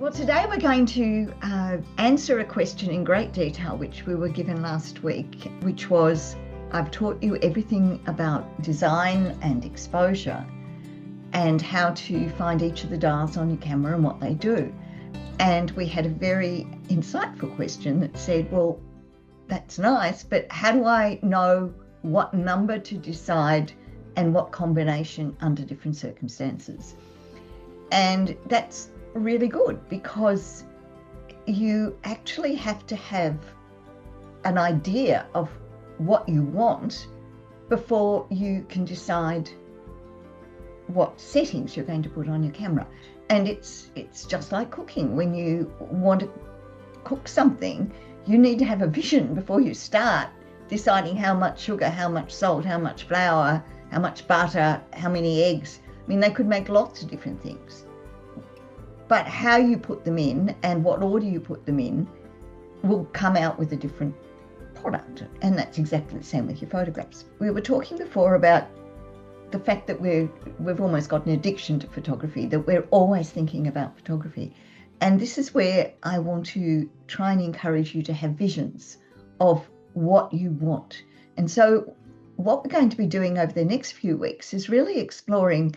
Well, today we're going to answer a question in great detail, which we were given last week, which was, I've taught you everything about design and exposure and how to find each of the dials on your camera and what they do. And we had a very insightful question that said, well, that's nice, but how do I know what number to decide and what combination under different circumstances? And that's really good, because you actually have to have an idea of what you want before you can decide what settings you're going to put on your camera. And it's just like cooking. When you want to cook something, you need to have a vision before you start deciding how much sugar, how much salt, how much flour, how much butter, how many eggs. I mean, they could make lots of different things. But how you put them in and what order you put them in will come out with a different product. And that's exactly the same with your photographs. We were talking before about the fact that we've almost got an addiction to photography, that we're always thinking about photography. And this is where I want to try and encourage you to have visions of what you want. And so what we're going to be doing over the next few weeks is really exploring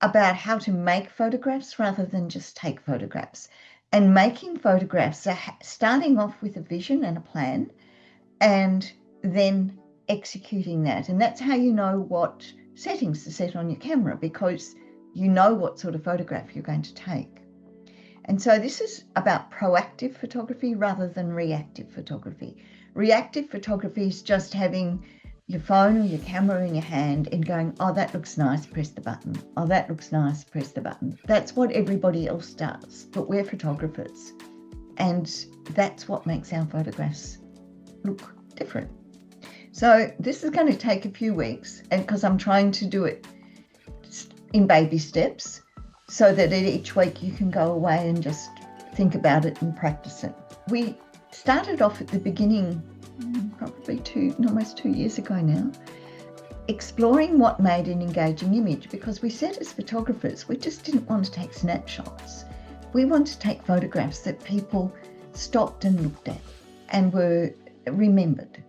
about how to make photographs rather than just take photographs. And making photographs, starting off with a vision and a plan, and then executing that. And that's how you know what settings to set on your camera, because you know what sort of photograph you're going to take. And so this is about proactive photography rather than reactive photography. Reactive photography is just having your phone or your camera in your hand and going, oh, that looks nice, press the button. Oh, that looks nice, press the button. That's what everybody else does, but we're photographers. And that's what makes our photographs look different. So this is going to take a few weeks, and because I'm trying to do it in baby steps so that each week you can go away and just think about it and practice it. We started off at the beginning, probably almost 2 years ago now, exploring what made an engaging image, because we said as photographers, we just didn't want to take snapshots. We want to take photographs that people stopped and looked at and were remembered.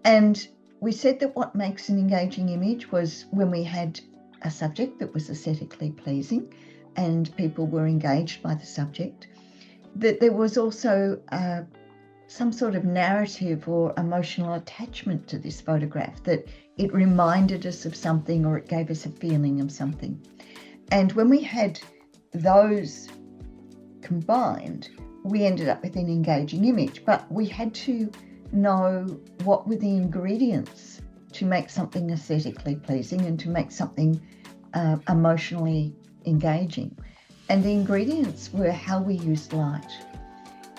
And we said that what makes an engaging image was when we had a subject that was aesthetically pleasing and people were engaged by the subject, that there was also some sort of narrative or emotional attachment to this photograph, that it reminded us of something or it gave us a feeling of something. And when we had those combined, we ended up with an engaging image. But we had to know what were the ingredients to make something aesthetically pleasing and to make something emotionally engaging. And the ingredients were how we used light.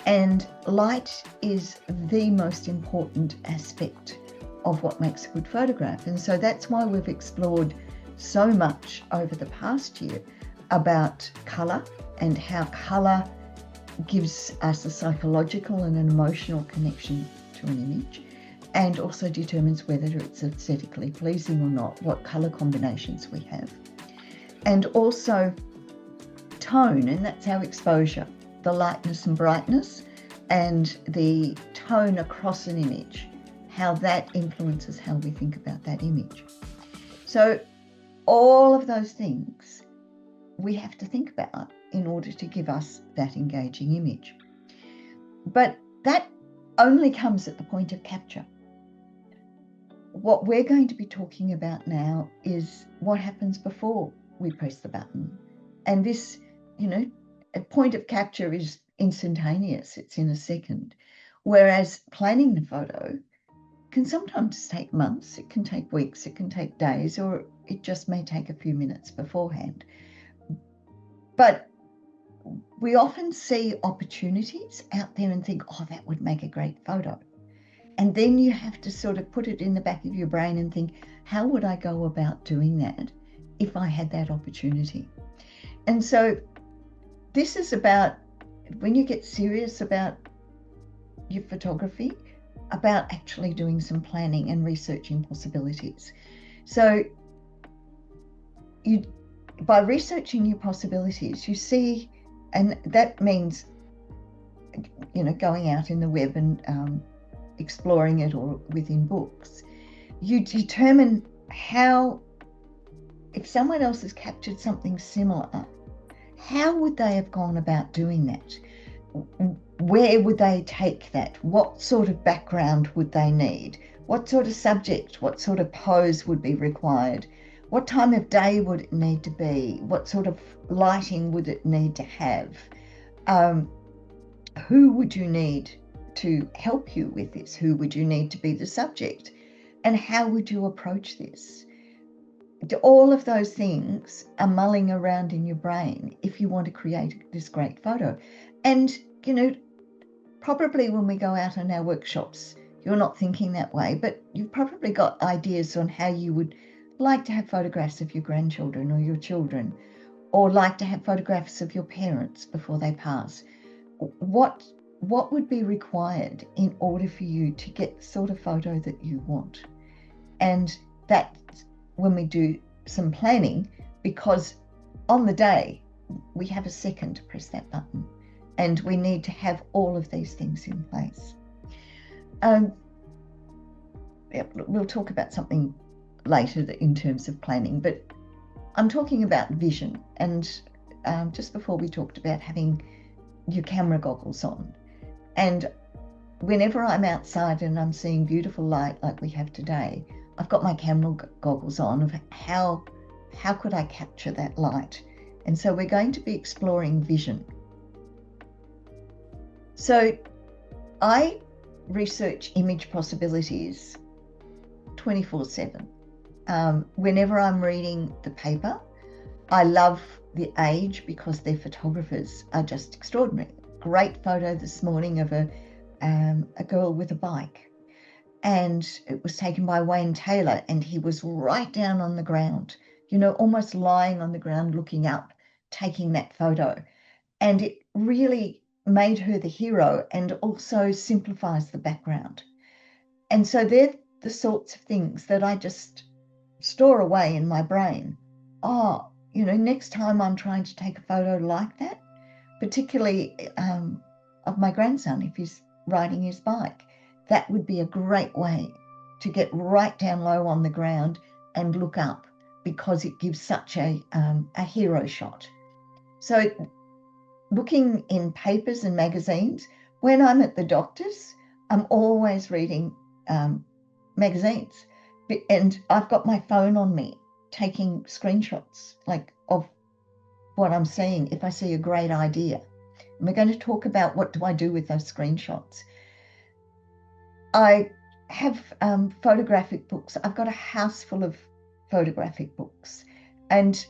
And light is the most important aspect of what makes a good photograph. And so that's why we've explored so much over the past year about colour and how colour gives us a psychological and an emotional connection to an image, and also determines whether it's aesthetically pleasing or not, what colour combinations we have. And also tone, and that's our exposure, the lightness and brightness and the tone across an image, how that influences how we think about that image. So all of those things we have to think about in order to give us that engaging image. But that only comes at the point of capture. What we're going to be talking about now is what happens before we press the button. And this, a point of capture is instantaneous, it's in a second. Whereas planning the photo can sometimes take months, it can take weeks, it can take days, or it just may take a few minutes beforehand. But we often see opportunities out there and think, oh, that would make a great photo. And then you have to sort of put it in the back of your brain and think, how would I go about doing that if I had that opportunity? And so this is about, when you get serious about your photography, about actually doing some planning and researching possibilities. So by researching your possibilities, you see And that means, going out in the web and exploring it, or within books. You determine how, if someone else has captured something similar, how would they have gone about doing that? Where would they take that? What sort of background would they need? What sort of subject, what sort of pose would be required? What time of day would it need to be? What sort of lighting would it need to have? Who would you need to help you with this? Who would you need to be the subject? And how would you approach this? All of those things are mulling around in your brain if you want to create this great photo. And, probably when we go out on our workshops, you're not thinking that way, but you've probably got ideas on how you would like to have photographs of your grandchildren or your children, or like to have photographs of your parents before they pass. What would be required in order for you to get the sort of photo that you want? And that's when we do some planning, because on the day we have a second to press that button, and we need to have all of these things in place. We'll talk about something later in terms of planning, but I'm talking about vision. And just before we talked about having your camera goggles on. And whenever I'm outside and I'm seeing beautiful light like we have today, I've got my camera goggles on of how could I capture that light? And so we're going to be exploring vision. So I research image possibilities 24/7. Whenever I'm reading the paper, I love The Age because their photographers are just extraordinary. Great photo this morning of a girl with a bike, and it was taken by Wayne Taylor, and he was right down on the ground, almost lying on the ground looking up, taking that photo. And it really made her the hero and also simplifies the background. And so they're the sorts of things that I just store away in my brain. Next time I'm trying to take a photo like that, particularly of my grandson, if he's riding his bike, that would be a great way to get right down low on the ground and look up, because it gives such a hero shot. So looking in papers and magazines, when I'm at the doctor's, I'm always reading magazines, and I've got my phone on me taking screenshots of what I'm seeing if I see a great idea. And we're going to talk about what do I do with those screenshots. I have photographic books. I've got a house full of photographic books. And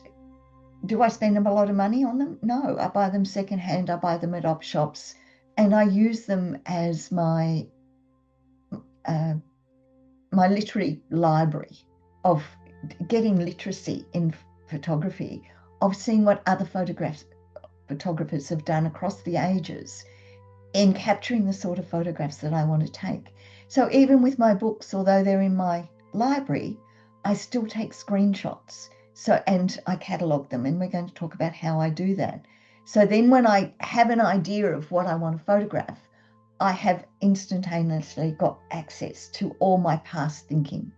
do I spend a lot of money on them? No, I buy them secondhand. I buy them at op shops, and I use them as my literary library of getting literacy in photography, of seeing what other photographers have done across the ages in capturing the sort of photographs that I want to take. So even with my books, although they're in my library, I still take screenshots. And I catalogue them, and we're going to talk about how I do that. So then when I have an idea of what I want to photograph, I have instantaneously got access to all my past thinking.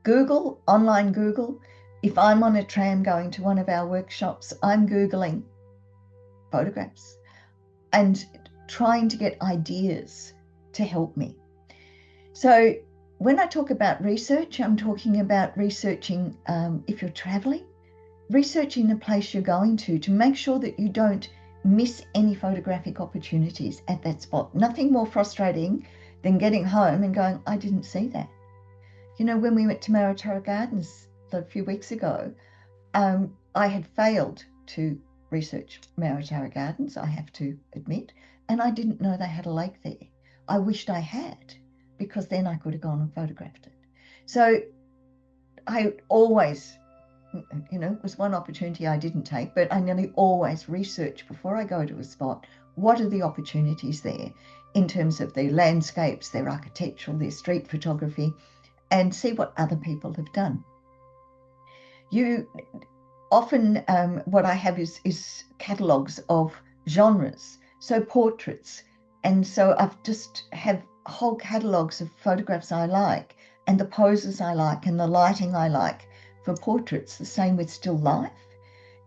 Google, online Google. If I'm on a tram going to one of our workshops, I'm Googling photographs and trying to get ideas to help me. So when I talk about research, I'm talking about researching, if you're traveling, researching the place you're going to make sure that you don't miss any photographic opportunities at that spot. Nothing more frustrating than getting home and going, I didn't see that. When we went to Maratara Gardens a few weeks ago, I had failed to research Maratara Gardens, I have to admit, and I didn't know they had a lake there. I wished I had, because then I could have gone and photographed it. So I always, it was one opportunity I didn't take, but I nearly always research before I go to a spot, what are the opportunities there in terms of their landscapes, their architectural, their street photography, and see what other people have done. often what I have is catalogues of genres, so portraits. And so I've just have whole catalogues of photographs I like and the poses I like and the lighting I like for portraits, the same with still life,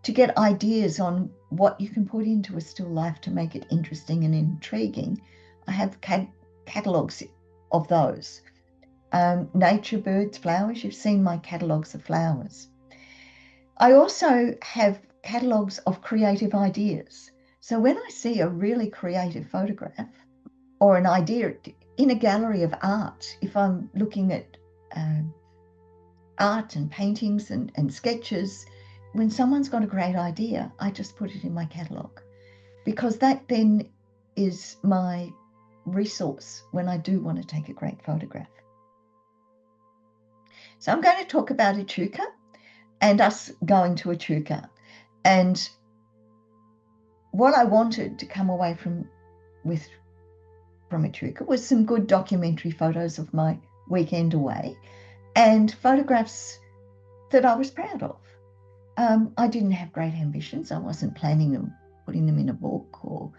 to get ideas on what you can put into a still life to make it interesting and intriguing. I have catalogues of those. Nature, birds, flowers, you've seen my catalogues of flowers. I also have catalogues of creative ideas. So when I see a really creative photograph or an idea in a gallery of art, if I'm looking at art and paintings and sketches, when someone's got a great idea, I just put it in my catalogue, because that then is my resource when I do want to take a great photograph. So I'm going to talk about Echuca and us going to Echuca. And what I wanted to come away from Echuca was some good documentary photos of my weekend away and photographs that I was proud of. I didn't have great ambitions. I wasn't planning them, putting them in a book or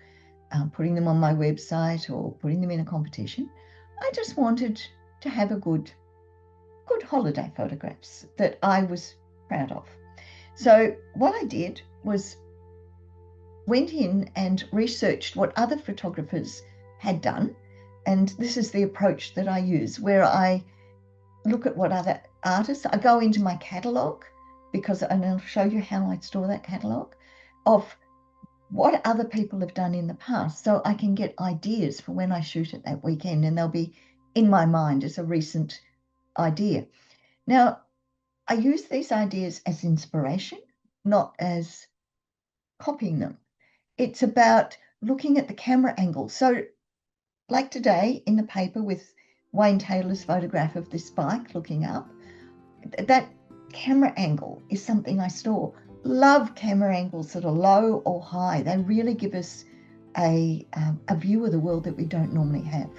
putting them on my website or putting them in a competition. I just wanted to have a good holiday photographs that I was proud of. So what I did was went in and researched what other photographers had done. And this is the approach that I use, where I look at what other artists, I go into my catalogue, and I'll show you how I store that catalogue, of what other people have done in the past, so I can get ideas for when I shoot it that weekend, and they'll be in my mind as a recent idea. Now, I use these ideas as inspiration, not as copying them. It's about looking at the camera angle. So like today in the paper with Wayne Taylor's photograph of this bike looking up, that camera angle is something I store. Love camera angles that are low or high. They really give us a view of the world that we don't normally have.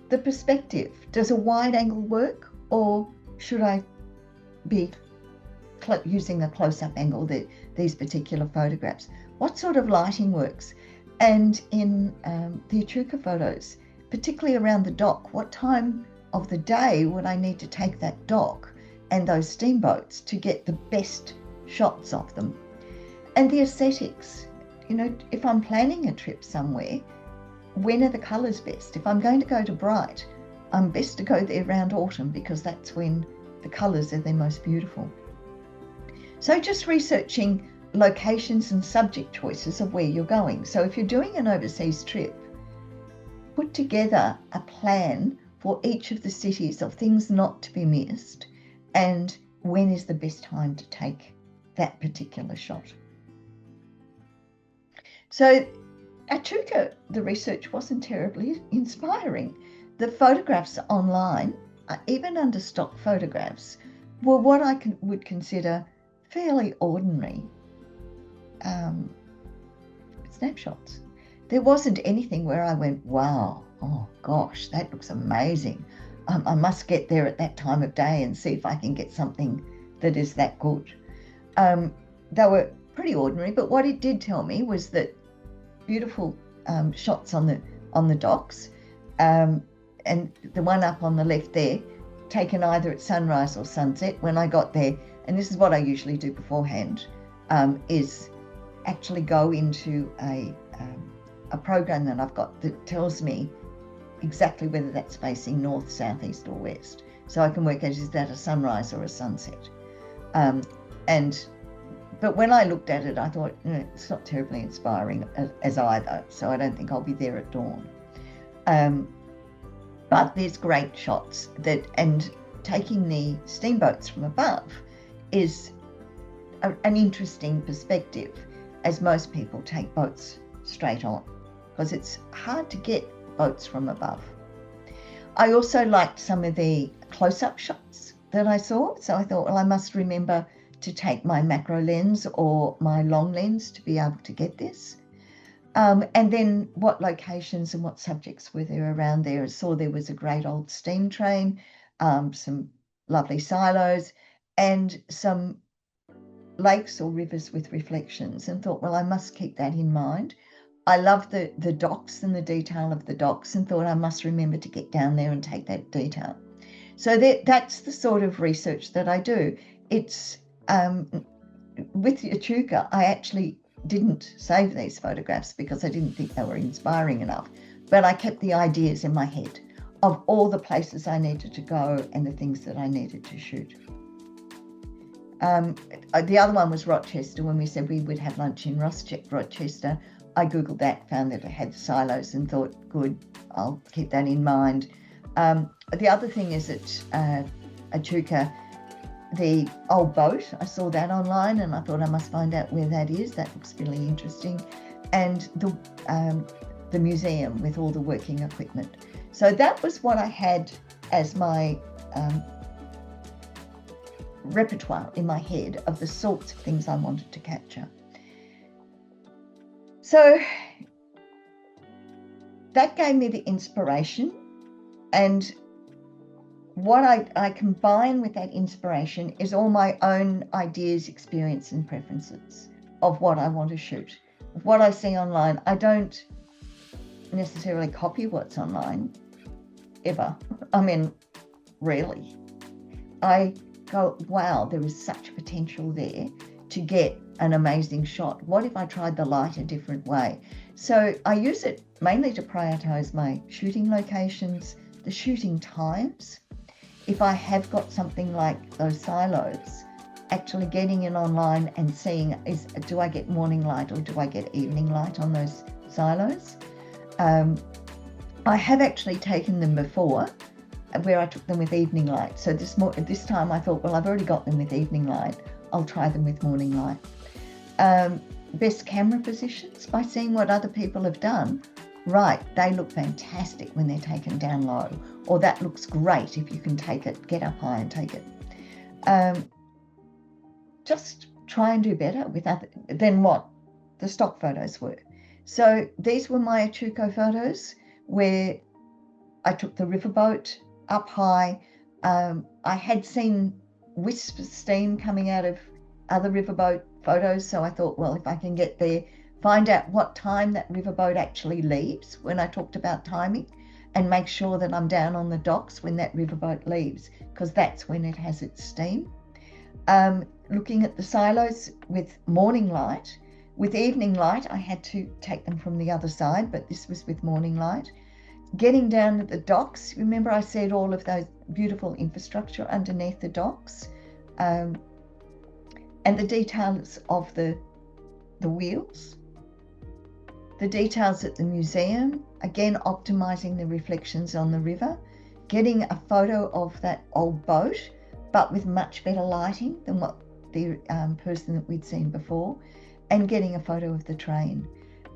The perspective, does a wide angle work, or should I be using a close-up angle, these particular photographs? What sort of lighting works? And in the Echuca photos, particularly around the dock, what time of the day would I need to take that dock and those steamboats to get the best shots of them? And the aesthetics, if I'm planning a trip somewhere, when are the colours best? If I'm going to go to Bright, I'm best to go there around autumn, because that's when the colours are their most beautiful. So just researching locations and subject choices of where you're going. So if you're doing an overseas trip, put together a plan for each of the cities of things not to be missed, and when is the best time to take that particular shot. So at Echuca, the research wasn't terribly inspiring. The photographs online, even under stock photographs, were what I would consider fairly ordinary snapshots. There wasn't anything where I went, wow, oh gosh, that looks amazing. I must get there at that time of day and see if I can get something that is that good. They were pretty ordinary, but what it did tell me was that beautiful shots on the docks, and the one up on the left there, taken either at sunrise or sunset. When I got there, and this is what I usually do beforehand, is actually go into a program that I've got that tells me exactly whether that's facing north, south, east or west. So I can work out, is that a sunrise or a sunset? But when I looked at it, I thought, it's not terribly inspiring as either, so I don't think I'll be there at dawn. But there's great shots and taking the steamboats from above is an interesting perspective, as most people take boats straight on, because it's hard to get boats from above. I also liked some of the close-up shots that I saw, so I thought, well, I must remember to take my macro lens or my long lens to be able to get this. And then what locations and what subjects were there around there. I saw there was a great old steam train, some lovely silos, and some lakes or rivers with reflections and thought, well, I must keep that in mind. I love the docks and the detail of the docks and thought I must remember to get down there and take that detail. So that's the sort of research that I do. It's with Echuca, I actually didn't save these photographs because I didn't think they were inspiring enough, but I kept the ideas in my head of all the places I needed to go and the things that I needed to shoot. The other one was Rochester. When we said we would have lunch in Rochester, I googled that, found that it had silos and thought, good, I'll keep that in mind. The other thing is at Echuca, the old boat, I saw that online and I thought I must find out where that is. That looks really interesting. And the museum with all the working equipment. So that was what I had as my repertoire in my head of the sorts of things I wanted to capture. So that gave me the inspiration, and what I combine with that inspiration is all my own ideas, experience and preferences of what I want to shoot. What I see online, I don't necessarily copy what's online, ever. I mean, really. I go, wow, there is such potential there to get an amazing shot. What if I tried the light a different way? So I use it mainly to prioritize my shooting locations, the shooting times. If I have got something like those silos, actually getting it online and seeing, do I get morning light or do I get evening light on those silos? I have actually taken them before where I took them with evening light. So this time I thought, well, I've already got them with evening light. I'll try them with morning light. Best camera positions, by seeing what other people have done. Right, they look fantastic when they're taken down low, or that looks great if you can take it, get up high and take it. Just try and do better with than what the stock photos were. So these were my Echuca photos where I took the riverboat up high. I had seen wisps of steam coming out of other riverboat photos, so I thought, well, if I can get there, find out what time that riverboat actually leaves when I talked about timing, and make sure that I'm down on the docks when that riverboat leaves, because that's when it has its steam. Looking at the silos with morning light. With evening light, I had to take them from the other side, but this was with morning light. Getting down to the docks, remember I said all of those beautiful infrastructure underneath the docks, and the details of the wheels, the details at the museum, again optimizing the reflections on the river, getting a photo of that old boat, but with much better lighting than what the person that we'd seen before, and getting a photo of the train.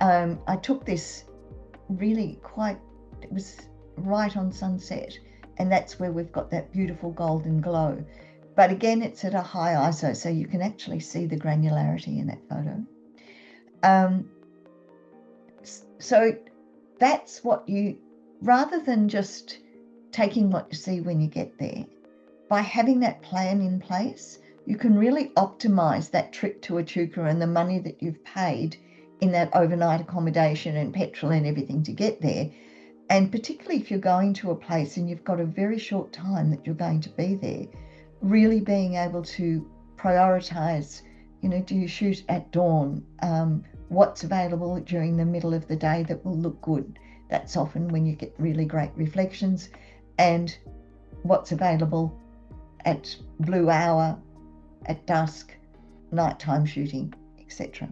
I took this really it was right on sunset, and that's where we've got that beautiful golden glow. But again, it's at a high ISO, so you can actually see the granularity in that photo. So that's what rather than just taking what you see when you get there, by having that plan in place, you can really optimize that trip to Echuca and the money that you've paid in that overnight accommodation and petrol and everything to get there. And particularly if you're going to a place and you've got a very short time that you're going to be there, really being able to prioritize, do you shoot at dawn? What's available during the middle of the day that will look good? That's often when you get really great reflections. And what's available at blue hour, at dusk, nighttime shooting, etc.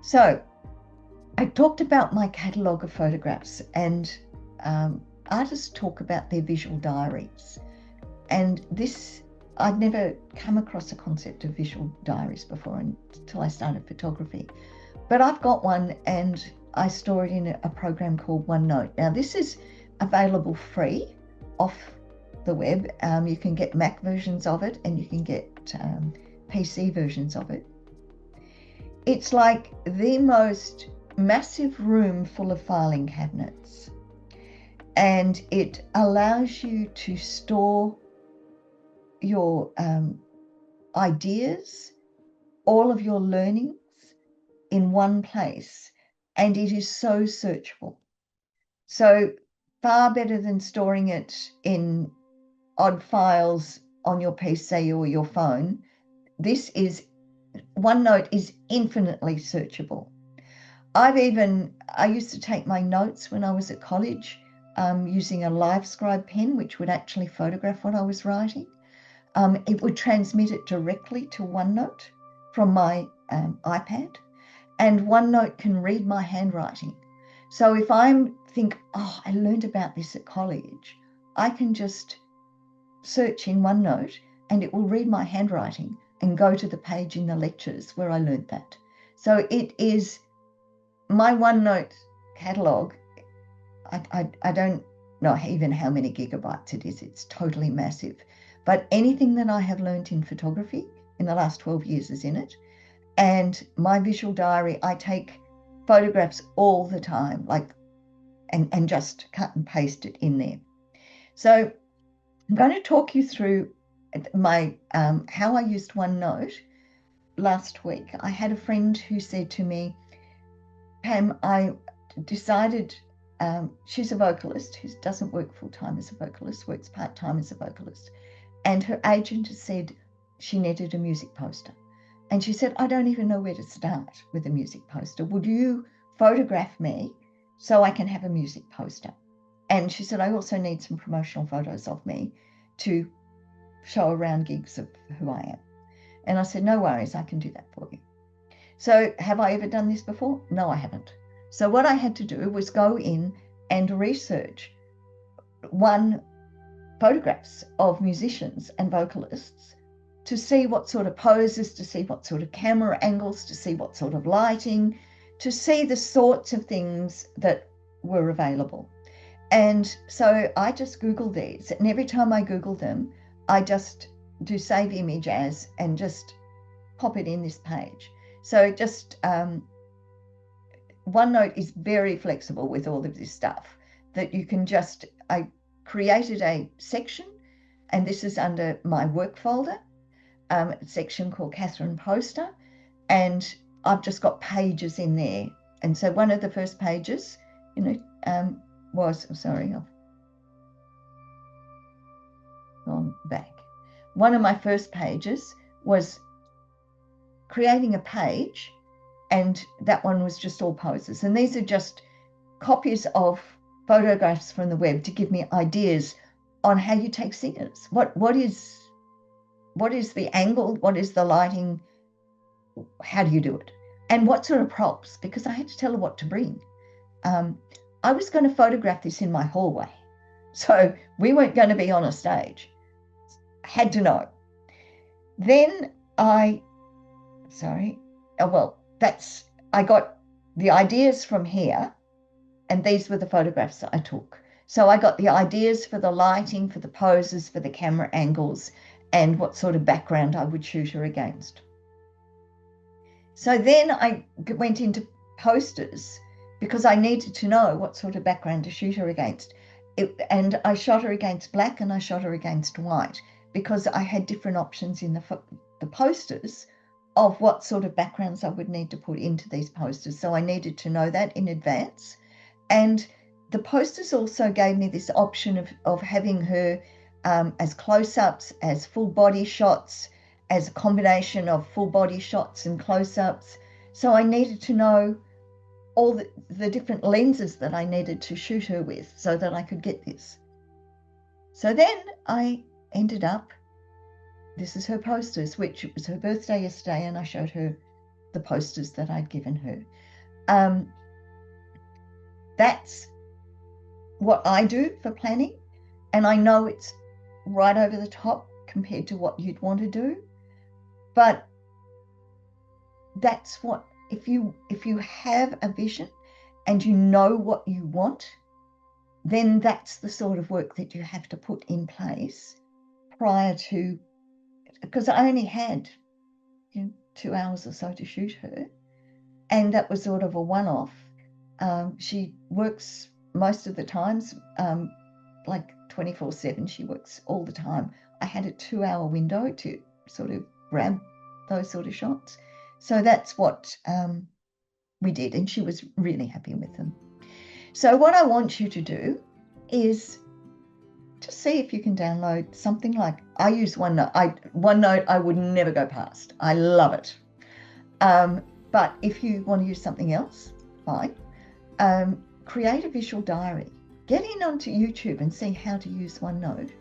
So I talked about my catalogue of photographs, and artists talk about their visual diaries. And this, I'd never come across a concept of visual diaries before until I started photography. But I've got one, and I store it in a program called OneNote. Now, this is available free off the web. You can get Mac versions of it, and you can get PC versions of it. It's like the most massive room full of filing cabinets, and it allows you to store your ideas all of your learnings in one place, and it is so searchable. So far better than storing it in odd files on your PC or your phone. OneNote is infinitely searchable. I used to take my notes when I was at college using a LiveScribe pen, which would actually photograph what I was writing. It would transmit it directly to OneNote from my iPad, and OneNote can read my handwriting. So if I think, oh, I learned about this at college, I can just search in OneNote and it will read my handwriting and go to the page in the lectures where I learned that. So it is my OneNote catalogue. I don't know even how many gigabytes it is. It's totally massive. But anything that I have learned in photography in the last 12 years is in it. And my visual diary, I take photographs all the time, and just cut and paste it in there. So I'm going to talk you through my how I used OneNote last week. I had a friend who said to me, Pam, I decided, she's a vocalist who doesn't work full-time as a vocalist, works part-time as a vocalist. And her agent has said she needed a music poster. And she said, I don't even know where to start with a music poster. Would you photograph me so I can have a music poster? And she said, I also need some promotional photos of me to show around gigs of who I am. And I said, no worries, I can do that for you. So have I ever done this before? No, I haven't. So what I had to do was go in and research photographs of musicians and vocalists to see what sort of poses, to see what sort of camera angles, to see what sort of lighting, to see the sorts of things that were available. And so I just Googled these, and every time I Google them, I just do save image as and just pop it in this page. So just OneNote is very flexible with all of this stuff that you can just, I created a section, and this is under my work folder, a section called Catherine Poster, and I've just got pages in there. And so one of the first pages, was, sorry, I've gone back. One of my first pages was creating a page, and that one was just all poses. And these are just copies of photographs from the web to give me ideas on how you take singers. What is the angle? What is the lighting? How do you do it? And what sort of props? Because I had to tell her what to bring. I was going to photograph this in my hallway, so we weren't going to be on a stage. I had to know. Then I got the ideas from here, and these were the photographs that I took. So I got the ideas for the lighting, for the poses, for the camera angles, and what sort of background I would shoot her against. So then I went into posters because I needed to know what sort of background to shoot her against. And I shot her against black and I shot her against white because I had different options in the posters of what sort of backgrounds I would need to put into these posters. So I needed to know that in advance. And the posters also gave me this option of having her as close-ups, as full body shots, as a combination of full body shots and close-ups. So I needed to know all the different lenses that I needed to shoot her with so that I could get this. So then I ended up, this is her posters, which it was her birthday yesterday, and I showed her the posters that I'd given her. That's what I do for planning, and I know it's right over the top compared to what you'd want to do, but that's what, if you have a vision and you know what you want, then that's the sort of work that you have to put in place prior to, because I only had 2 hours or so to shoot her, and that was sort of a one-off. She works most of the times, like 24/7, she works all the time. I had a 2-hour window to sort of grab those sort of shots. So that's what we did, and she was really happy with them. So what I want you to do is to see if you can download something like, I use OneNote. OneNote I would never go past. I love it. But if you want to use something else, fine. Create a visual diary. Get in onto YouTube and see how to use OneNote,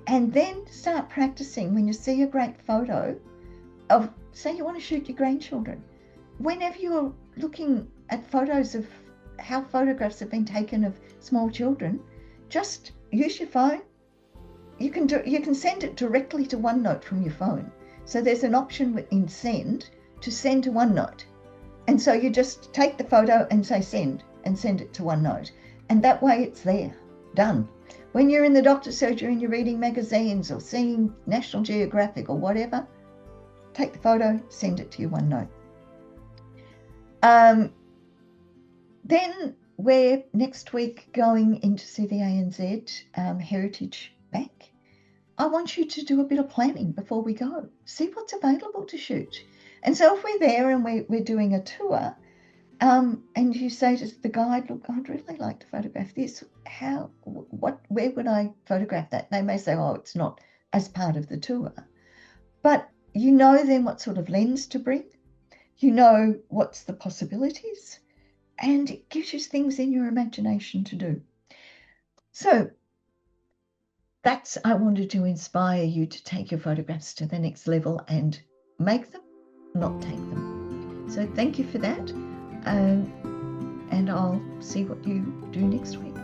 and then start practicing when you see a great photo of, say you want to shoot your grandchildren. Whenever you're looking at photos of how photographs have been taken of small children, just use your phone. You can send it directly to OneNote from your phone. So there's an option in Send to send to OneNote. And so you just take the photo and say send, and send it to OneNote. And that way it's there, done. When you're in the doctor's surgery and you're reading magazines or seeing National Geographic or whatever, take the photo, send it to your OneNote. Then we're next week going in to see the ANZ Heritage Bank. I want you to do a bit of planning before we go. See what's available to shoot. And so if we're there and we're doing a tour, and you say to the guide, look, I'd really like to photograph this. Where would I photograph that? They may say, oh, it's not as part of the tour. But you know then what sort of lens to bring. You know what's the possibilities. And it gives you things in your imagination to do. So I wanted to inspire you to take your photographs to the next level and make them, not take them. So thank you for that. And I'll see what you do next week.